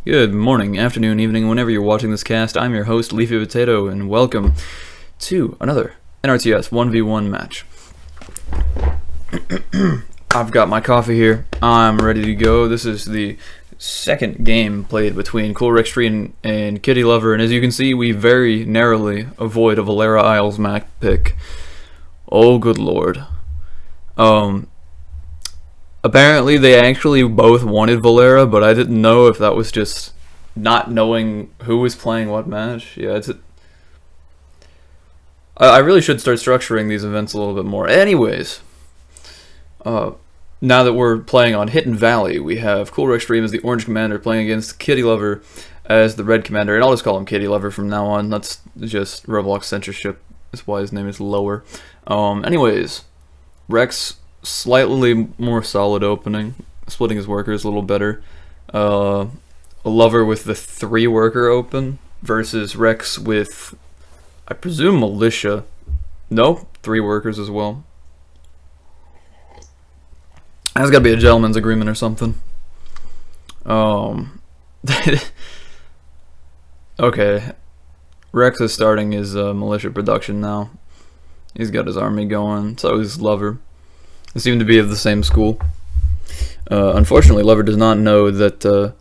Good morning, afternoon, evening, whenever you're watching this cast. I'm your host, Leafy Potato, and welcome to another NRTS 1v1 match. I've got my coffee here. I'm ready to go. This is the second game played between CoolRextreme and KittyLower, and as you can see, we very narrowly avoid a Valera Isles map pick. Oh, good lord. Apparently they actually both wanted Valera, but I didn't know if that was just not knowing who was playing what match. Yeah, I really should start structuring these events a little bit more. Anyways, now that we're playing on Hidden Valley, we have CoolRextreme as the orange commander playing against KittyLower as the red commander, and I'll just call him KittyLower from now on. That's just Roblox censorship. That's why his name is Lower. Anyways, Rex, slightly more solid opening, splitting his workers a little better. A Lover with the 3 worker open versus Rex with, I presume, militia. Nope, 3 workers as well. That's gotta be a gentleman's agreement or something. Okay, Rex is starting his militia production now. He's got his army going, so is Lover. They seem to be of the same school. Unfortunately, Lover does not know that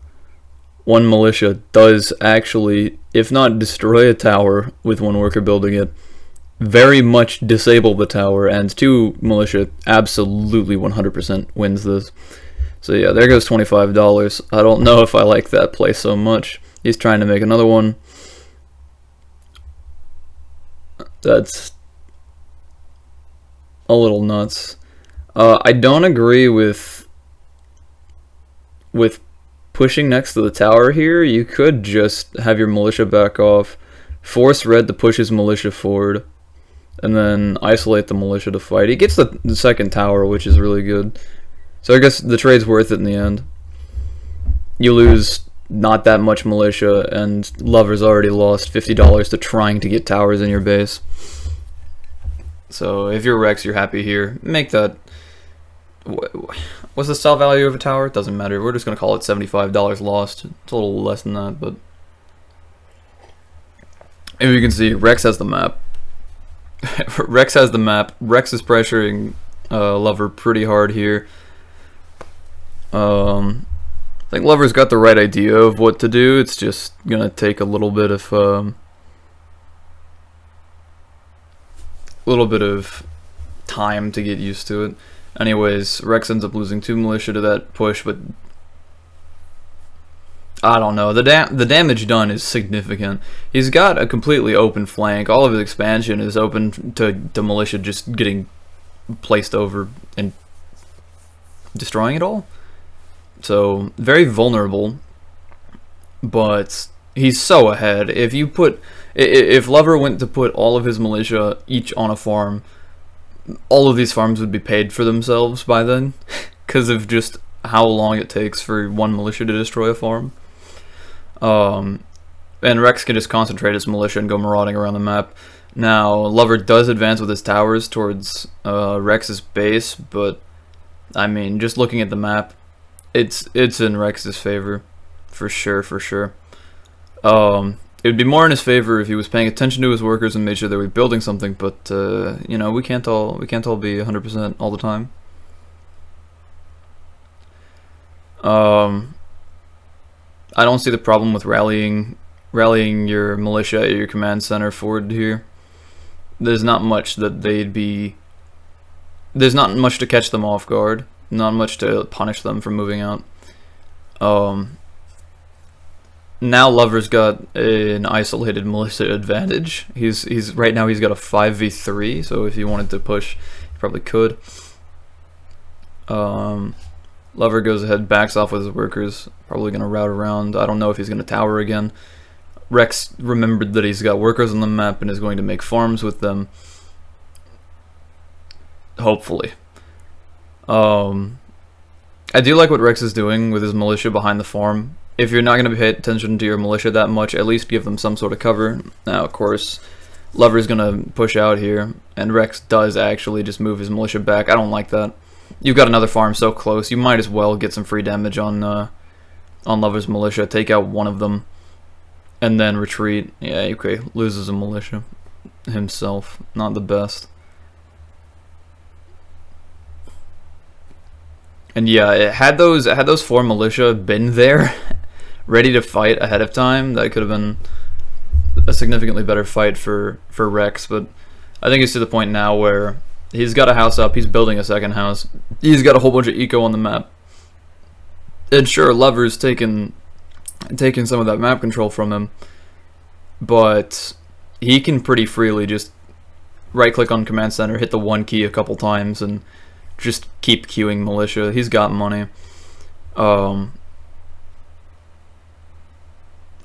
one militia does actually, if not destroy a tower with 1 worker building it, very much disable the tower, and 2 militia absolutely 100% wins this. So yeah, there goes $25. I don't know if I like that play so much. He's trying to make another one. That's a little nuts. I don't agree with pushing next to the tower here. You could just have your militia back off, force red to push his militia forward, and then isolate the militia to fight. He gets the second tower, which is really good. So I guess the trade's worth it in the end. You lose not that much militia, and Lover's already lost $50 to trying to get towers in your base. So if you're Rex, you're happy here. Make that... What's the sell value of a tower? It doesn't matter. We're just going to call it $75 lost. It's a little less than that, but... If you can see, Rex has the map. Rex has the map. Rex is pressuring Lover pretty hard here. I think Lover's got the right idea of what to do. It's just going to take a little bit of time to get used to it. Anyways, Rex ends up losing 2 militia to that push, but I don't know. The damage done is significant. He's got a completely open flank. All of his expansion is open to militia just getting placed over and destroying it all. So, very vulnerable, but he's so ahead. If Lover went to put all of his militia each on a farm, all of these farms would be paid for themselves by then, because of just how long it takes for 1 militia to destroy a farm. And Rex can just concentrate his militia and go marauding around the map. Now, Lover does advance with his towers towards Rex's base, but I mean, just looking at the map, it's in Rex's favor, for sure. It would be more in his favor if he was paying attention to his workers and made sure they were building something, but you know, we can't all be 100% all the time. I don't see the problem with rallying your militia at your command center forward here. There's not much to catch them off guard, not much to punish them for moving out. Now Lover's got an isolated militia advantage. Right now he's got a 5v3, so if he wanted to push, he probably could. Lover goes ahead, backs off with his workers, probably going to route around. I don't know if he's going to tower again. Rex remembered that he's got workers on the map and is going to make farms with them. Hopefully. I do like what Rex is doing with his militia behind the farm. If you're not going to pay attention to your militia that much, at least give them some sort of cover. Now, of course, Lover's going to push out here, and Rex does actually just move his militia back. I don't like that. You've got another farm so close, you might as well get some free damage on on Lover's militia, take out one of them, and then retreat. Yeah, okay, loses a militia himself. Not the best. And yeah, had those 4 militia been there, ready to fight ahead of time, that could have been a significantly better fight for Rex. But I think it's to the point now where he's got a house up, he's building a second house, he's got a whole bunch of eco on the map. And sure, Lover's taken some of that map control from him, but he can pretty freely just right-click on Command Center, hit the 1 key a couple times, and just keep queuing militia. He's got money.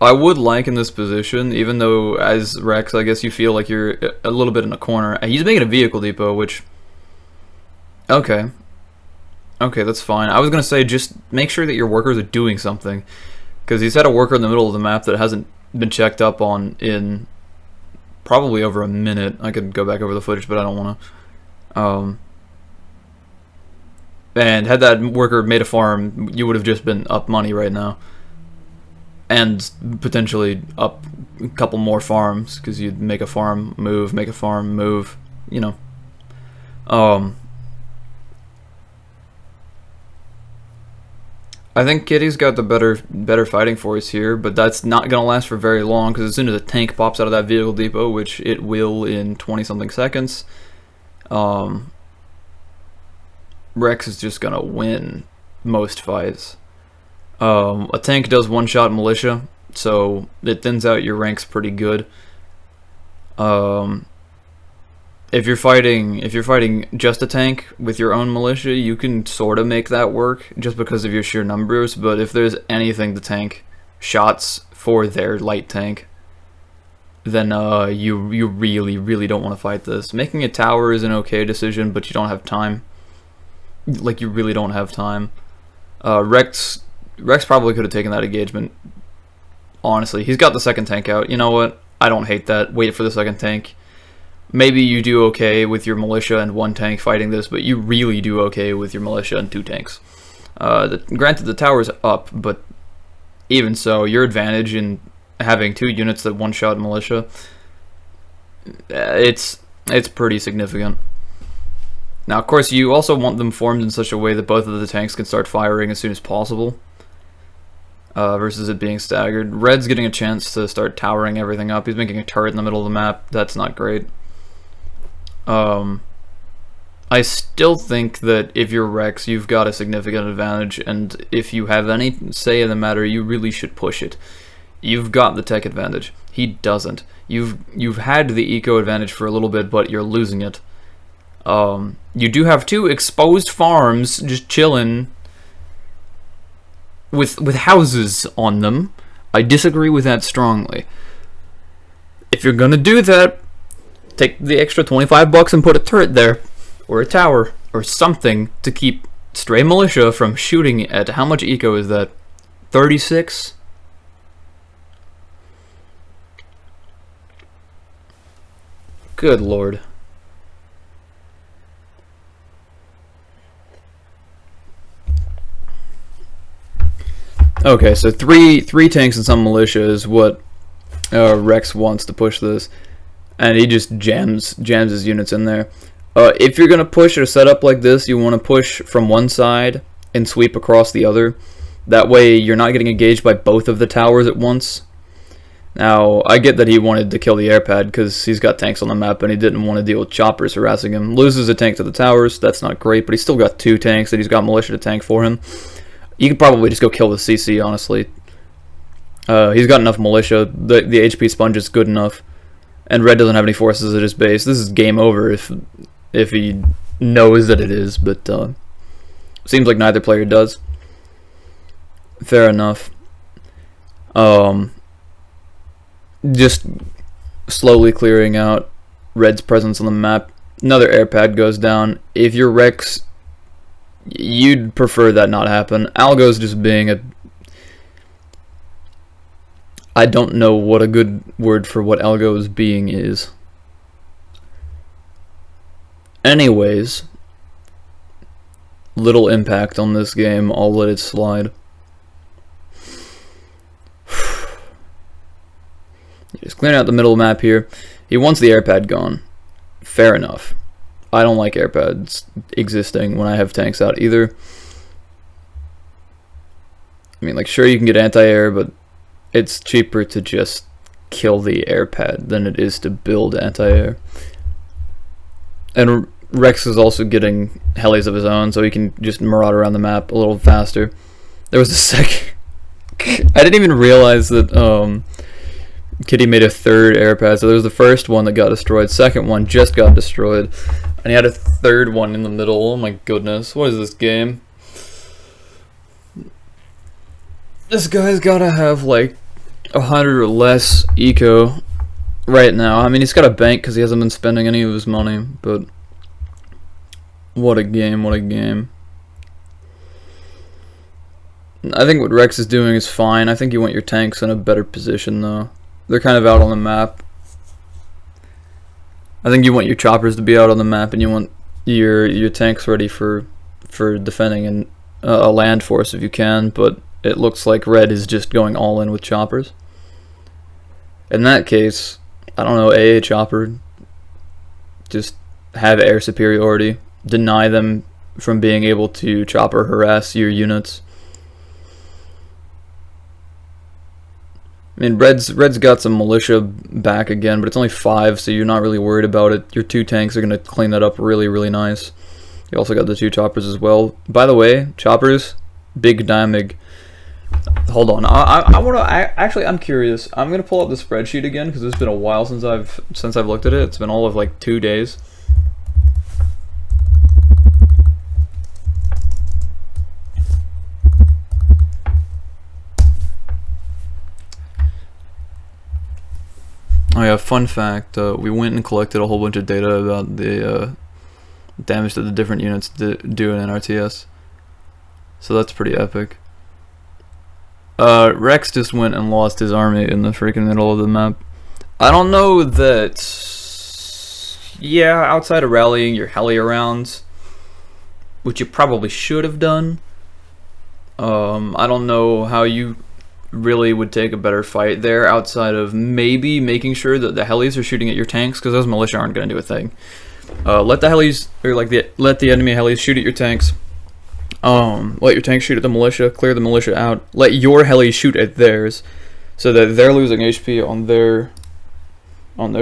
I would like in this position, even though as Rex, I guess you feel like you're a little bit in a corner. He's making a vehicle depot, which... Okay, that's fine. I was going to say, just make sure that your workers are doing something, because he's had a worker in the middle of the map that hasn't been checked up on in probably over a minute. I could go back over the footage, but I don't want to. And had that worker made a farm, you would have just been up money right now. And potentially up a couple more farms, because you'd make a farm, move, make a farm, move, you know. I think Kitty's got the better fighting force here, but that's not going to last for very long, because as soon as a tank pops out of that vehicle depot, which it will in 20-something seconds, Rex is just going to win most fights. A tank does one-shot militia, so it thins out your ranks pretty good. If you're fighting just a tank with your own militia, you can sort of make that work just because of your sheer numbers. But if there's anything to tank shots for their light tank, then you really don't want to fight this. Making a tower is an okay decision, but you don't have time. Like, you really don't have time. Rex probably could have taken that engagement. Honestly, he's got the second tank out. You know what? I don't hate that. Wait for the second tank. Maybe you do okay with your militia and 1 tank fighting this, but you really do okay with your militia and 2 tanks. Granted, the tower's up, but even so, your advantage in having 2 units that one-shot militia, it's pretty significant. Now, of course, you also want them formed in such a way that both of the tanks can start firing as soon as possible, versus it being staggered. Red's getting a chance to start towering everything up. He's making a turret in the middle of the map. That's not great. I still think that if you're Rex, you've got a significant advantage, and if you have any say in the matter, you really should push it. You've got the tech advantage. He doesn't. You've had the eco advantage for a little bit, but you're losing it. You do have 2 exposed farms just chilling with houses on them. I disagree with that strongly. If you're gonna do that, take the extra $25 and put a turret there, or a tower, or something to keep stray militia from shooting at. How much eco is that? 36? Good lord. Okay, so three tanks and some militia is what Rex wants to push this, and he just jams his units in there. If you're gonna push a setup like this, you want to push from one side and sweep across the other. That way, you're not getting engaged by both of the towers at once. Now, I get that he wanted to kill the airpad because he's got tanks on the map and he didn't want to deal with choppers harassing him. Loses a tank to the towers, that's not great, but he's still got 2 tanks and he's got militia to tank for him. You could probably just go kill the CC, honestly. He's got enough militia. The HP sponge is good enough. And Red doesn't have any forces at his base. This is game over if he knows that it is, but seems like neither player does. Fair enough. Just slowly clearing out Red's presence on the map. Another airpad goes down. If you're Rex, you'd prefer that not happen. Algo's just being a... I don't know what a good word for what Algo's being is. Anyways, little impact on this game, I'll let it slide. Just clearing out the middle map here. He wants the air pad gone. Fair enough. I don't like air pads existing when I have tanks out either. I mean, like, sure, you can get anti-air, but it's cheaper to just kill the air pad than it is to build anti-air. And Rex is also getting helis of his own, so he can just maraud around the map a little faster. There was a second... I didn't even realize that Kitty made a third air pad. So there was the first one that got destroyed, second one just got destroyed, and he had a third one in the middle. Oh my goodness, what is this game? This guy's gotta have like 100 or less eco right now. I mean, he's got a bank because he hasn't been spending any of his money, but what a game, what a game. I think what Rex is doing is fine. I think you want your tanks in a better position though. They're kind of out on the map. I think you want your choppers to be out on the map, and you want your tanks ready for defending and a land force if you can, but it looks like Red is just going all in with choppers. In that case, I don't know, AA chopper, just have air superiority, deny them from being able to chopper harass your units. I mean, Red's got some militia back again, but it's only 5, so you're not really worried about it. Your 2 tanks are going to clean that up really, really nice. You also got the 2 choppers as well. By the way, choppers, big damage. Hold on, actually, I'm curious. I'm going to pull up the spreadsheet again, because it's been a while since I've looked at it. It's been all of like 2 days. Oh yeah, fun fact, we went and collected a whole bunch of data about the damage that the different units do in NRTS. So that's pretty epic. Rex just went and lost his army in the freaking middle of the map. I don't know that... Yeah, outside of rallying your heli around, which you probably should have done, I don't know how you really would take a better fight there outside of maybe making sure that the helis are shooting at your tanks, because those militia aren't going to do a thing. Let the helis, or like let the enemy helis shoot at your tanks. Let your tanks shoot at the militia, clear the militia out. Let your helis shoot at theirs, so that they're losing HP on their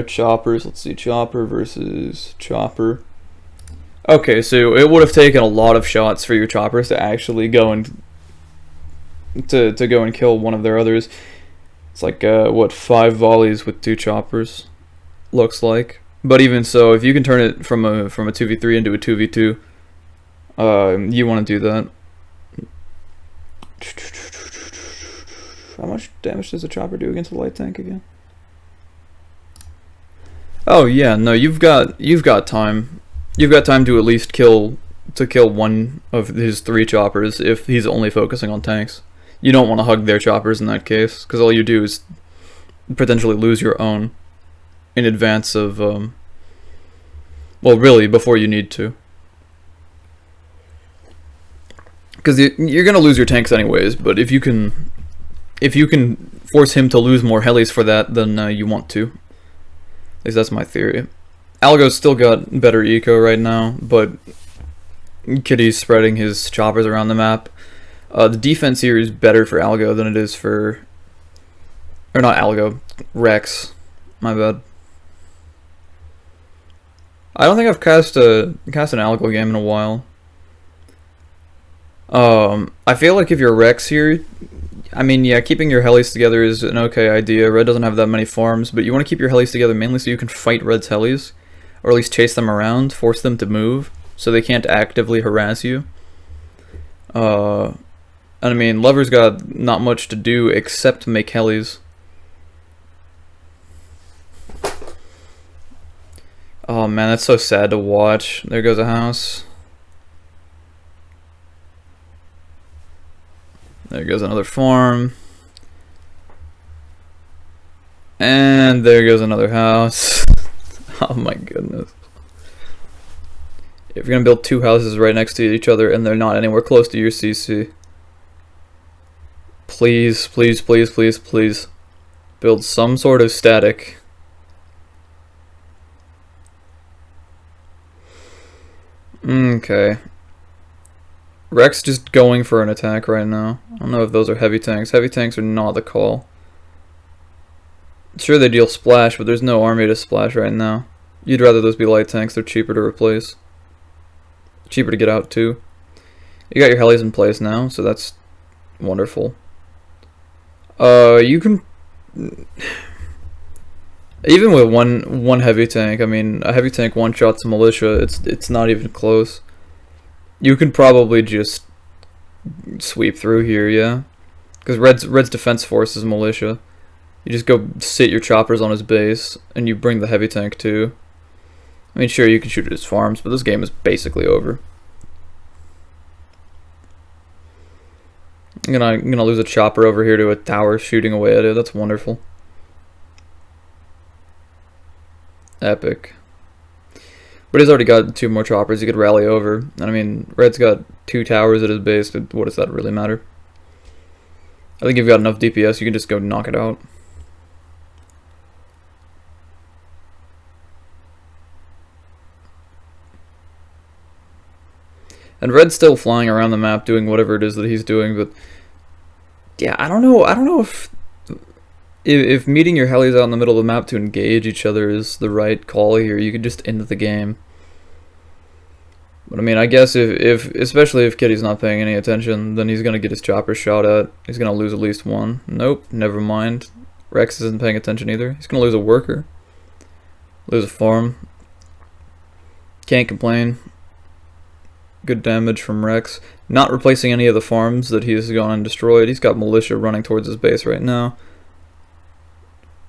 choppers. Let's see, chopper versus chopper. Okay, so it would have taken a lot of shots for your choppers to actually go and to go and kill one of their others. It's like what, 5 volleys with 2 choppers looks like. But even so, if you can turn it from a 2v3 into a 2v2, you want to do that. How much damage does a chopper do against a light tank again? Oh yeah, no, you've got time. You've got time to at least kill one of his 3 choppers if he's only focusing on tanks. You don't want to hug their choppers in that case, because all you do is potentially lose your own in advance of, well, really, before you need to. Because you're going to lose your tanks anyways, but if you can force him to lose more helis for that, then you want to. At least that's my theory. Algo's still got better eco right now, but Kitty's spreading his choppers around the map. The defense here is better for Algo than it is for... Or not Algo, Rex. My bad. I don't think I've cast an Algo game in a while. I feel like if you're Rex here... I mean, yeah, keeping your helis together is an okay idea. Red doesn't have that many farms, but you want to keep your helis together mainly so you can fight Red's helis. Or at least chase them around, force them to move, so they can't actively harass you. And I mean, Lover's got not much to do except make helis. Oh man, that's so sad to watch. There goes a house. There goes another farm. And there goes another house. Oh my goodness. If you're gonna build 2 houses right next to each other and they're not anywhere close to your CC, please, please, please, please, please, build some sort of static. Okay. Rex just going for an attack right now. I don't know if those are heavy tanks. Heavy tanks are not the call. Sure, they deal splash, but there's no army to splash right now. You'd rather those be light tanks. They're cheaper to replace. Cheaper to get out, too. You got your helis in place now, so that's wonderful. You can... Even with one heavy tank, I mean, a heavy tank one-shots a militia, it's not even close. You can probably just sweep through here, yeah? Because Red's defense force is militia. You just go sit your choppers on his base, and you bring the heavy tank too. I mean, sure, you can shoot at his farms, but this game is basically over. I'm gonna lose a chopper over here to a tower shooting away at it. That's wonderful. Epic. But he's already got 2 more choppers he could rally over. And I mean, Red's got 2 towers at his base, but what does that really matter? I think if you've got enough DPS, you can just go knock it out. And Red's still flying around the map doing whatever it is that he's doing, but yeah, I don't know if meeting your helis out in the middle of the map to engage each other is the right call here. You could just end the game. But I mean, I guess especially if Kitty's not paying any attention, then he's gonna get his chopper shot at. He's gonna lose at least one. Nope, never mind. Rex isn't paying attention either. He's gonna lose a worker. Lose a farm. Can't complain. Good damage from Rex. Not replacing any of the farms that he's gone and destroyed. He's got militia running towards his base right now.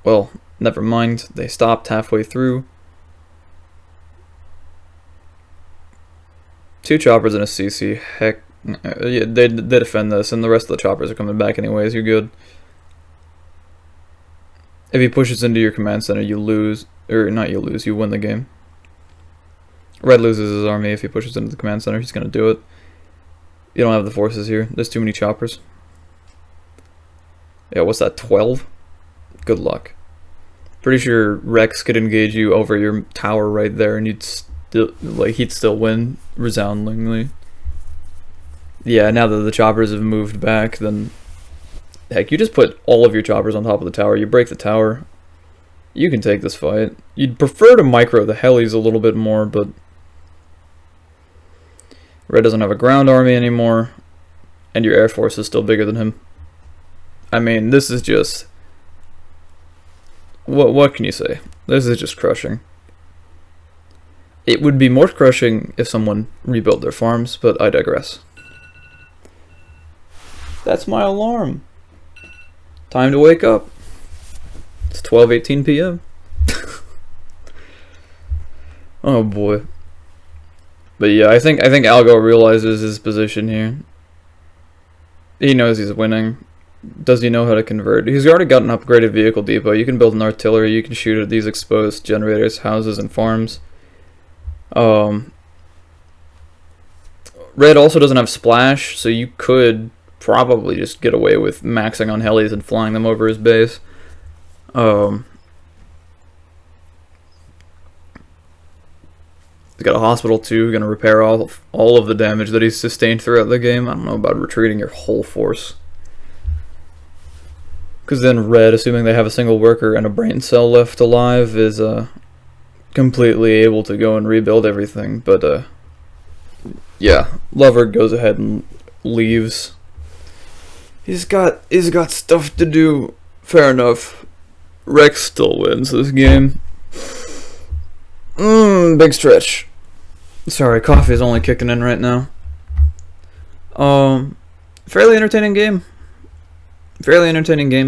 Well, never mind. They stopped halfway through. 2 choppers and a CC. Heck, yeah, they defend this, and the rest of the choppers are coming back anyways. You're good. If he pushes into your command center, you lose. Or not you lose, you win the game. Red loses his army if he pushes into the command center. He's going to do it. You don't have the forces here. There's too many choppers. Yeah, what's that, 12? Good luck. Pretty sure Rex could engage you over your tower right there, and he'd still win resoundingly. Yeah, now that the choppers have moved back, then heck, you just put all of your choppers on top of the tower. You break the tower. You can take this fight. You'd prefer to micro the helis a little bit more, but Red doesn't have a ground army anymore, and your air force is still bigger than him. I mean, this is just... What can you say? This is just crushing. It would be more crushing if someone rebuilt their farms, but I digress. That's my alarm. Time to wake up. It's 12:18 p.m. Oh boy. But yeah, I think Algo realizes his position here. He knows he's winning. Does he know how to convert? He's already got an upgraded vehicle depot. You can build an artillery. You can shoot at these exposed generators, houses, and farms. Red also doesn't have splash, so you could probably just get away with maxing on helis and flying them over his base. He's got a hospital too, gonna repair all of the damage that he's sustained throughout the game. I don't know about retreating your whole force. Because then Red, assuming they have a single worker and a brain cell left alive, is completely able to go and rebuild everything. But yeah, Lover goes ahead and leaves. He's got stuff to do. Fair enough. Rex still wins this game. Big stretch. Sorry, coffee is only kicking in right now. Fairly entertaining game.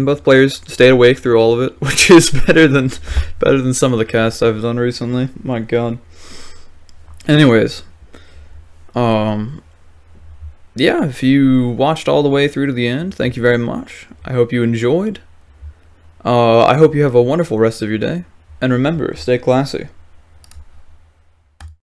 Both players stayed awake through all of it, which is better than some of the casts I've done recently. My God. Anyways, yeah, if you watched all the way through to the end, thank you very much. I hope you enjoyed. I hope you have a wonderful rest of your day, and remember, stay classy.